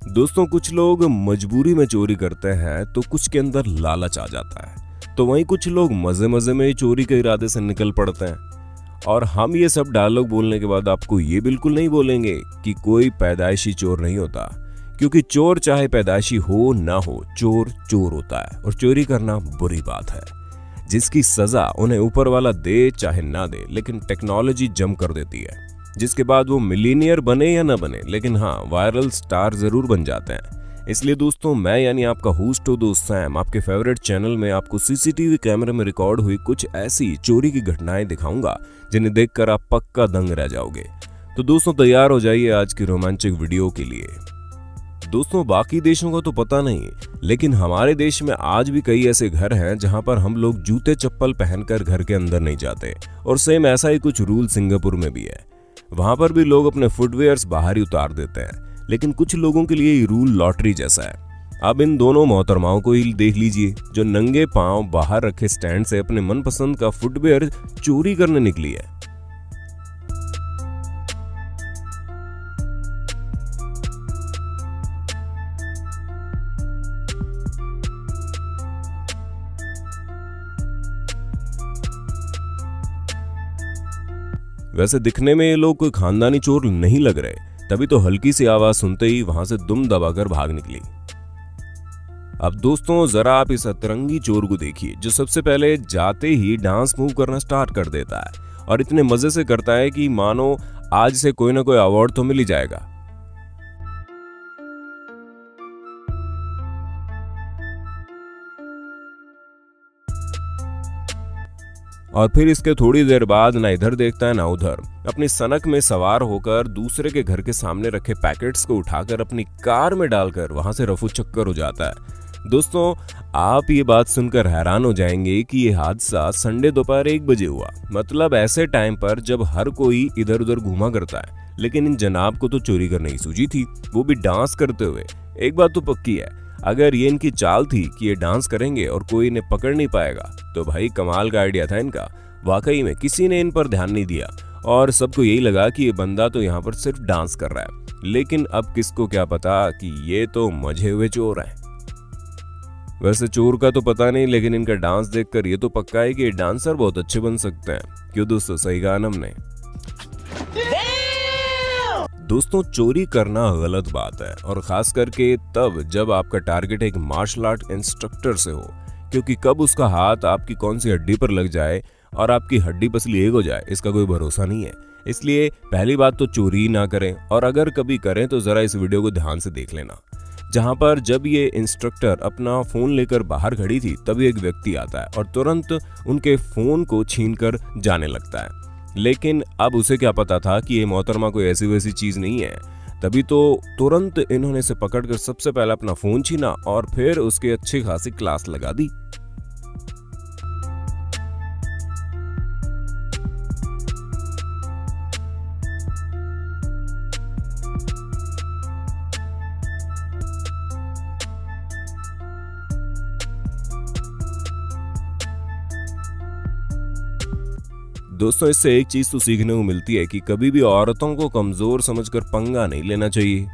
दोस्तों, कुछ लोग मजबूरी में चोरी करते हैं तो कुछ के अंदर लालच आ जाता है, तो वहीं कुछ लोग मजे मजे में चोरी के इरादे से निकल पड़ते हैं। और हम ये सब डायलॉग बोलने के बाद आपको ये बिल्कुल नहीं बोलेंगे कि कोई पैदाइशी चोर नहीं होता, क्योंकि चोर चाहे पैदाइशी हो ना हो, चोर चोर होता है और चोरी करना बुरी बात है, जिसकी सजा उन्हें ऊपर वाला दे चाहे ना दे, लेकिन टेक्नोलॉजी जम कर देती है, जिसके बाद वो मिलीनियर बने या ना बने, लेकिन हाँ, वायरल स्टार जरूर बन जाते हैं। इसलिए दोस्तों, मैं यानी आपका होस्ट हो दोस्त सैम, आपके फेवरेट चैनल में आपको सीसीटीवी कैमरे में रिकॉर्ड हुई कुछ ऐसी चोरी की घटनाएं दिखाऊंगा जिन्हें देखकर आप पक्का दंग रह जाओगे। तो दोस्तों, तैयार हो जाइए आज की रोमांचक वीडियो के लिए। दोस्तों, बाकी देशों का तो पता नहीं, लेकिन हमारे देश में आज भी कई ऐसे घर हैं जहां पर हम लोग जूते चप्पल पहनकर घर के अंदर नहीं जाते, और सेम ऐसा ही कुछ रूल सिंगापुर में भी है। वहां पर भी लोग अपने फुटवेयर्स बाहर ही उतार देते हैं, लेकिन कुछ लोगों के लिए ये रूल लॉटरी जैसा है। अब इन दोनों मोहतरमाओं को ही देख लीजिए, जो नंगे पांव बाहर रखे स्टैंड से अपने मनपसंद का फुटवेयर चोरी करने निकली है। वैसे दिखने में ये लोग कोई खानदानी चोर नहीं लग रहे, तभी तो हल्की सी आवाज सुनते ही वहां से दुम दबाकर भाग निकली। अब दोस्तों, जरा आप इस अतरंगी चोर को देखिए, जो सबसे पहले जाते ही डांस मूव करना स्टार्ट कर देता है और इतने मजे से करता है कि मानो आज से कोई ना कोई अवार्ड तो मिल ही जाएगा। और फिर इसके थोड़ी देर बाद ना इधर देखता है ना उधर, अपनी सनक में सवार होकर दूसरे के घर के सामने रखे पैकेट्स को उठाकर अपनी कार में डालकर वहां से रफू चक्कर हो जाता है। दोस्तों, आप ये बात सुनकर हैरान हो जाएंगे कि ये हादसा संडे दोपहर 1 बजे हुआ, मतलब ऐसे टाइम पर जब हर कोई इधर उधर घूमा करता है। लेकिन इन जनाब को तो चोरी करने की सूझी थी, वो भी डांस करते हुए। एक बात तो पक्की है, अगर ये इनकी चाल थी कि ये डांस करेंगे और कोई इन्हें पकड़ नहीं पाएगा, तो भाई कमाल का आइडिया था इनका। वाकई में किसी ने इन पर ध्यान नहीं दिया और सबको यही लगा कि ये बंदा तो यहाँ पर सिर्फ डांस कर रहा है, लेकिन अब किसको क्या पता कि ये तो मजे हुए चोर हैं। वैसे चोर का तो पता नहीं, लेकिन इनका डांस देखकर ये तो पक्का है कि ये डांसर बहुत अच्छे बन सकते हैं। क्यों दोस्तों, सही कहा हमने। दोस्तों, चोरी करना गलत बात है, और खास करके तब जब आपका टारगेट एक मार्शल आर्ट इंस्ट्रक्टर से हो, क्योंकि कब उसका हाथ आपकी कौन सी हड्डी पर लग जाए और आपकी हड्डी पसली एक हो जाए, इसका कोई भरोसा नहीं है। इसलिए पहली बात तो चोरी ना करें, और अगर कभी करें तो जरा इस वीडियो को ध्यान से देख लेना, जहां पर जब ये इंस्ट्रक्टर अपना फोन लेकर बाहर खड़ी थी, तभी एक व्यक्ति आता है और तुरंत उनके फोन को छीनकर जाने लगता है। लेकिन अब उसे क्या पता था कि ये मोहतरमा कोई ऐसी वैसी चीज नहीं है, तभी तो तुरंत इन्होंने इसे पकड़कर सबसे पहले अपना फोन छीना और फिर उसकी अच्छी खासी क्लास लगा दी। दोस्तों, इससे एक चीज तो सीखने को मिलती है कि कभी भी औरतों को कमजोर समझकर पंगा नहीं लेना चाहिए।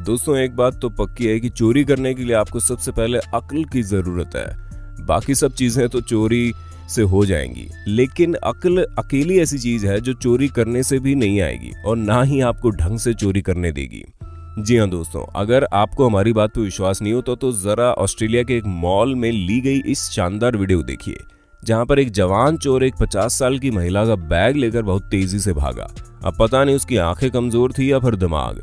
दोस्तों, एक बात तो पक्की है कि चोरी करने के लिए आपको सबसे पहले अक्ल की जरूरत है। बाकी सब चीजें तो चोरी से हो जाएंगी, लेकिन अक्ल अकेली ऐसी चीज है जो चोरी करने से भी नहीं आएगी और ना ही आपको ढंग से चोरी करने देगी। जी हाँ दोस्तों, अगर आपको हमारी बात पर विश्वास नहीं होता तो जरा ऑस्ट्रेलिया के एक मॉल में ली गई इस शानदार वीडियो देखिए, जहां पर एक जवान चोर एक 50 साल की महिला का बैग लेकर बहुत तेजी से भागा। अब पता नहीं उसकी आंखें कमजोर थी या फिर दिमाग,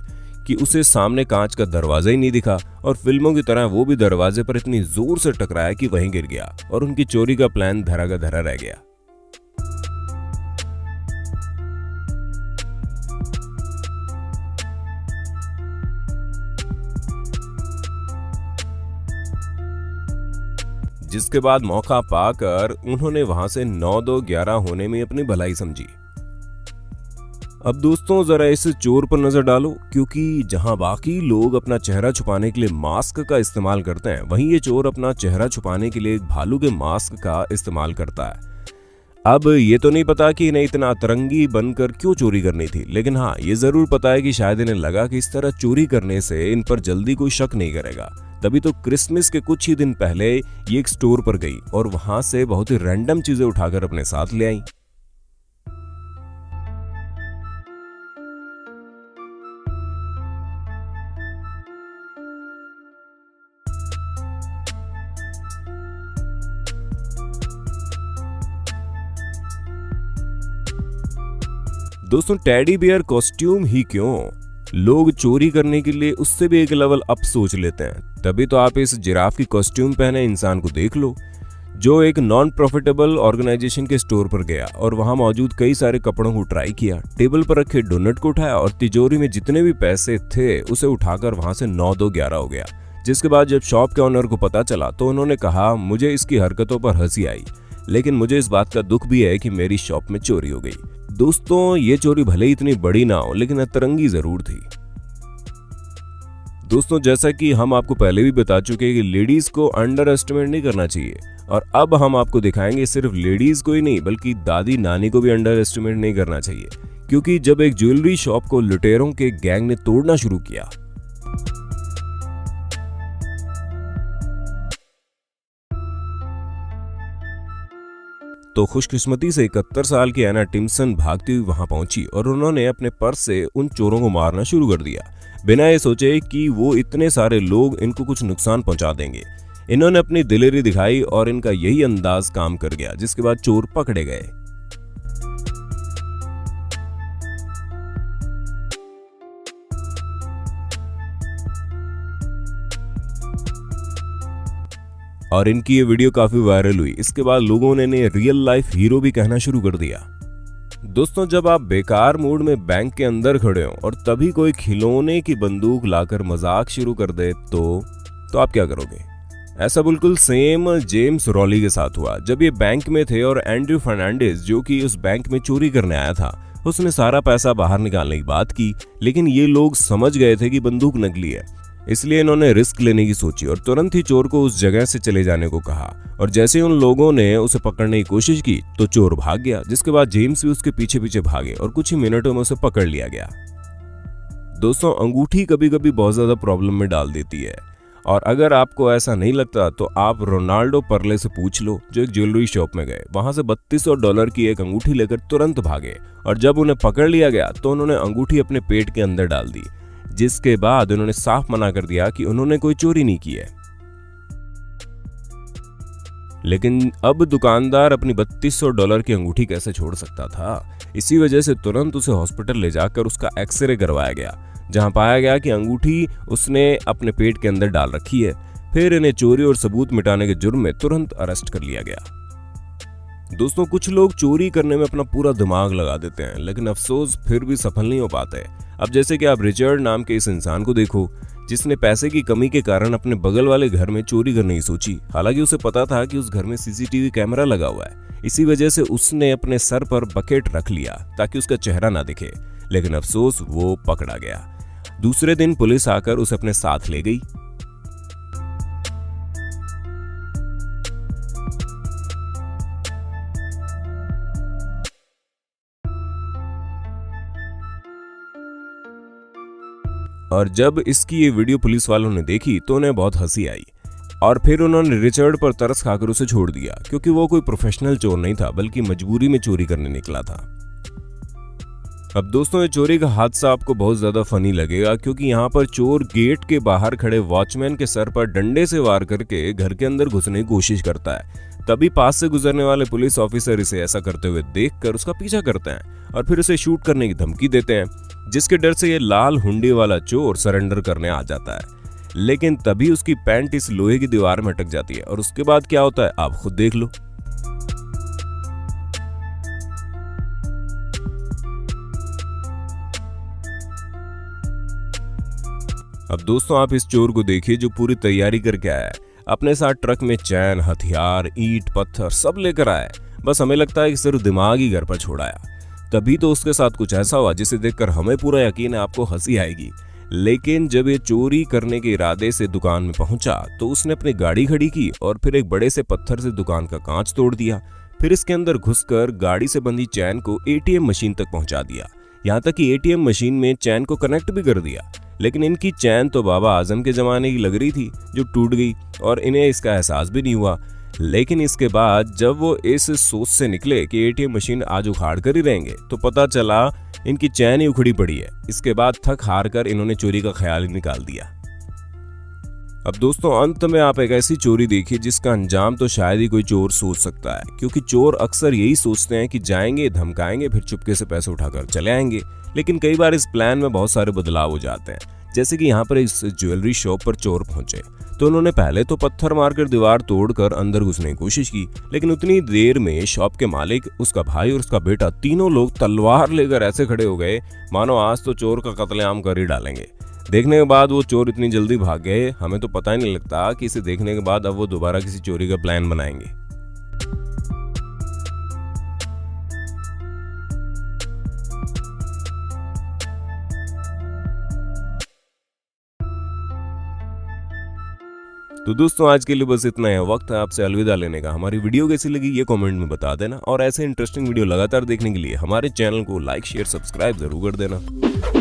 कि उसे सामने कांच का दरवाजा ही नहीं दिखा, और फिल्मों की तरह वो भी दरवाजे पर इतनी जोर से टकराया कि वहीं गिर गया और उनकी चोरी का प्लान धरा का धरा रह गया। जिसके बाद मौका पाकर उन्होंने वहां से 9-2-11 होने में अपनी भलाई समझी। अब दोस्तों, जरा इस चोर पर नजर डालो, क्योंकि जहां बाकी लोग अपना चेहरा छुपाने के लिए मास्क का इस्तेमाल करते हैं, वहीं ये चोर अपना चेहरा छुपाने के लिए एक भालू के मास्क का इस्तेमाल करता है। अब ये तो नहीं पता कि इन्हें इतना अतरंगी बनकर क्यों चोरी करनी थी, लेकिन हाँ ये जरूर पता है कि शायद इन्हें लगा कि इस तरह चोरी करने से इन पर जल्दी कोई शक नहीं करेगा। तभी तो क्रिसमस के कुछ ही दिन पहले ये एक स्टोर पर गई और वहां से बहुत ही रैंडम चीजें उठाकर अपने साथ ले आई। दोस्तों टेडी बियर कॉस्ट्यूम ही क्यों, लोग चोरी करने के लिए उससे भी एक लेवल अप सोच लेते हैं। तभी तो आप इस जिराफ की कॉस्ट्यूम पहने इंसान को देख लो, जो एक नॉन प्रॉफिटेबल ऑर्गेनाइजेशन के स्टोर पर गया और वहां मौजूद कई सारे कपड़ों को ट्राई किया, टेबल पर रखे डोनट को उठाया और तिजोरी में जितने भी पैसे थे उसे उठाकर वहां से 9-2-11 हो गया। जिसके बाद जब शॉप के ऑनर को पता चला तो उन्होंने कहा, मुझे इसकी हरकतों पर हंसी आई, लेकिन मुझे इस बात का दुख भी है कि मेरी शॉप में चोरी हो गई। दोस्तों ये चोरी भले ही इतनी बड़ी ना हो, लेकिन अतरंगी जरूर थी। दोस्तों जैसा कि हम आपको पहले भी बता चुके हैं कि लेडीज को अंडर एस्टिमेट नहीं करना चाहिए, और अब हम आपको दिखाएंगे सिर्फ लेडीज को ही नहीं बल्कि दादी नानी को भी अंडर एस्टिमेट नहीं करना चाहिए। क्योंकि जब एक ज्वेलरी शॉप को लुटेरों के गैंग ने तोड़ना शुरू किया तो खुशकिस्मती से 71 साल की एना टिम्सन भागती हुई वहां पहुंची और उन्होंने अपने पर्स से उन चोरों को मारना शुरू कर दिया, बिना ये सोचे कि वो इतने सारे लोग इनको कुछ नुकसान पहुंचा देंगे। इन्होंने अपनी दिलेरी दिखाई और इनका यही अंदाज काम कर गया, जिसके बाद चोर पकड़े गए। और इनकी ये वीडियो काफी वायरल हुई। इसके बाद लोगों ने इन्हें रियल लाइफ हीरो भी कहना शुरू कर दिया। दोस्तों जब आप बेकार मूड में बैंक के अंदर खड़े हो और तभी कोई खिलौने की बंदूक लाकर मजाक शुरू कर दे तो आप क्या करोगे? ऐसा बिल्कुल सेम जेम्स रॉली के साथ हुआ। जब ये बैंक में थे और एंड्रयू फर्नांडिस जो कि उस बैंक में चोरी करने आया था, उसने सारा पैसा बाहर निकालने की बात की, लेकिन ये लोग समझ गए थे कि बंदूक नकली है, इसलिए इन्होंने रिस्क लेने की सोची और तुरंत ही चोर को उस जगह से चले जाने को कहा। और जैसे उन लोगों ने उसे पकड़ने की कोशिश की तो चोर भाग गया, जिसके बाद जेम्स भी उसके पीछे पीछे भागे और कुछ ही मिनटों में उसे पकड़ लिया गया। दोस्तों अंगूठी कभी कभी बहुत ज्यादा प्रॉब्लम में डाल देती है, और अगर आपको ऐसा नहीं लगता तो आप रोनाल्डो परले से पूछ लो, जो एक ज्वेलरी शॉप में गए, वहां से $3200 की एक अंगूठी लेकर तुरंत भागे, और जब उन्हें पकड़ लिया गया तो उन्होंने अंगूठी अपने पेट के अंदर डाल दी, जिसके बाद उन्होंने साफ मना कर दिया कि उन्होंने कोई चोरी नहीं की है। लेकिन अब दुकानदार अपनी $3200 की अंगूठी कैसे छोड़ सकता था? इसी वजह से तुरंत उसे हॉस्पिटल ले जाकर उसका एक्सरे करवाया गया, जहां पाया गया कि अंगूठी उसने अपने पेट के अंदर डाल रखी है। फिर इन्हें चोरी और सबूत मिटाने के जुर्म में तुरंत अरेस्ट कर लिया गया। दोस्तों कुछ लोग चोरी करने में अपना पूरा दिमाग लगा देते हैं, लेकिन अफसोस फिर भी सफल नहीं हो पाते। अब जैसे कि आप रिचर्ड नाम के इस इंसान को देखो, जिसने पैसे की कमी के कारण अपने बगल वाले घर में चोरी करने की सोची। हालांकि उसे पता था कि उस घर में सीसीटीवी कैमरा लगा हुआ है, इसी वजह से उसने अपने सर पर बकेट रख लिया ताकि उसका चेहरा ना दिखे, लेकिन अफसोस वो पकड़ा गया। दूसरे दिन पुलिस आकर उसे अपने साथ ले गई। और जब इसकी ये वीडियो पुलिस वालों ने देखी तो उन्हें बहुत हंसी आई, और फिर उन्होंने रिचर्ड पर तरस खाकर उसे छोड़ दिया, क्योंकि वो कोई प्रोफेशनल चोर नहीं था बल्कि मजबूरी में चोरी करने निकला था। अब दोस्तों ये चोरी का हादसा आपको बहुत ज्यादा फनी लगेगा, क्योंकि यहाँ पर चोर गेट के बाहर खड़े वॉचमैन के सर पर डंडे से वार करके घर के अंदर घुसने की कोशिश करता है। तभी पास से गुजरने वाले पुलिस ऑफिसर इसे ऐसा करते हुए देखकर उसका पीछा करते हैं और फिर उसे शूट करने की धमकी देते हैं, जिसके डर से ये लाल हुंडी वाला चोर सरेंडर करने आ जाता है। लेकिन तभी उसकी पैंट इस लोहे की दीवार में अटक जाती है, और उसके बाद क्या होता है आप खुद देख लो। अब दोस्तों आप इस चोर को देखिए जो पूरी तैयारी करके आया है, अपने साथ ट्रक में चैन, हथियार, ईंट, पत्थर सब लेकर आया है। बस हमें लगता है कि सिर्फ दिमाग ही घर पर छोड़ाया। तभी तो उसके साथ कुछ ऐसा हुआ जिसे देखकर हमें पूरा यकीन है आपको हंसी आएगी। लेकिन जब ये चोरी करने के इरादे से दुकान में पहुंचा तो उसने अपनी गाड़ी खड़ी की और फिर एक बड़े से पत्थर से दुकान का कांच तोड़ दिया। फिर इसके अंदर घुसकर गाड़ी से बंधी चैन को एटीएम मशीन तक पहुंचा दिया। यहाँ तक कि एटीएम मशीन में चैन को कनेक्ट भी कर दिया। लेकिन इनकी चैन तो बाबा आजम के जमाने की लग रही थी जो टूट गई, और इन्हें इसका एहसास भी नहीं हुआ। लेकिन इसके बाद जब वो इस सोच से निकले कि एटीएम मशीन आज उखाड़ कर ही रहेंगे, तो पता चला इनकी चैन ही उखड़ी पड़ी है। इसके बाद थक हार कर इन्होंने चोरी का ख्याल ही निकाल दिया। अब दोस्तों, अंत में आप एक ऐसी चोरी देखिए जिसका अंजाम तो शायद ही कोई चोर सोच सकता है, क्योंकि चोर अक्सर यही सोचते हैं कि जाएंगे, धमकाएंगे, फिर चुपके से पैसे उठाकर चले आएंगे। लेकिन कई बार इस प्लान में बहुत सारे बदलाव हो जाते हैं। जैसे कि यहाँ पर इस ज्वेलरी शॉप पर चोर पहुंचे तो उन्होंने पहले तो पत्थर मारकर दीवार तोड़कर अंदर घुसने की कोशिश की, लेकिन उतनी देर में शॉप के मालिक, उसका भाई और उसका बेटा, तीनों लोग तलवार लेकर ऐसे खड़े हो गए मानो आज तो चोर का कत्लेआम कर ही डालेंगे। देखने के बाद वो चोर इतनी जल्दी भाग गए, हमें तो पता ही नहीं लगता कि इसे देखने के बाद अब वो दोबारा किसी चोरी का प्लान बनाएंगे। तो दोस्तों, आज के लिए बस इतना है। वक्त है आपसे अलविदा लेने का। हमारी वीडियो कैसी लगी ये कमेंट में बता देना, और ऐसे इंटरेस्टिंग वीडियो लगातार देखने के लिए हमारे चैनल को लाइक, शेयर, सब्सक्राइब जरूर कर देना।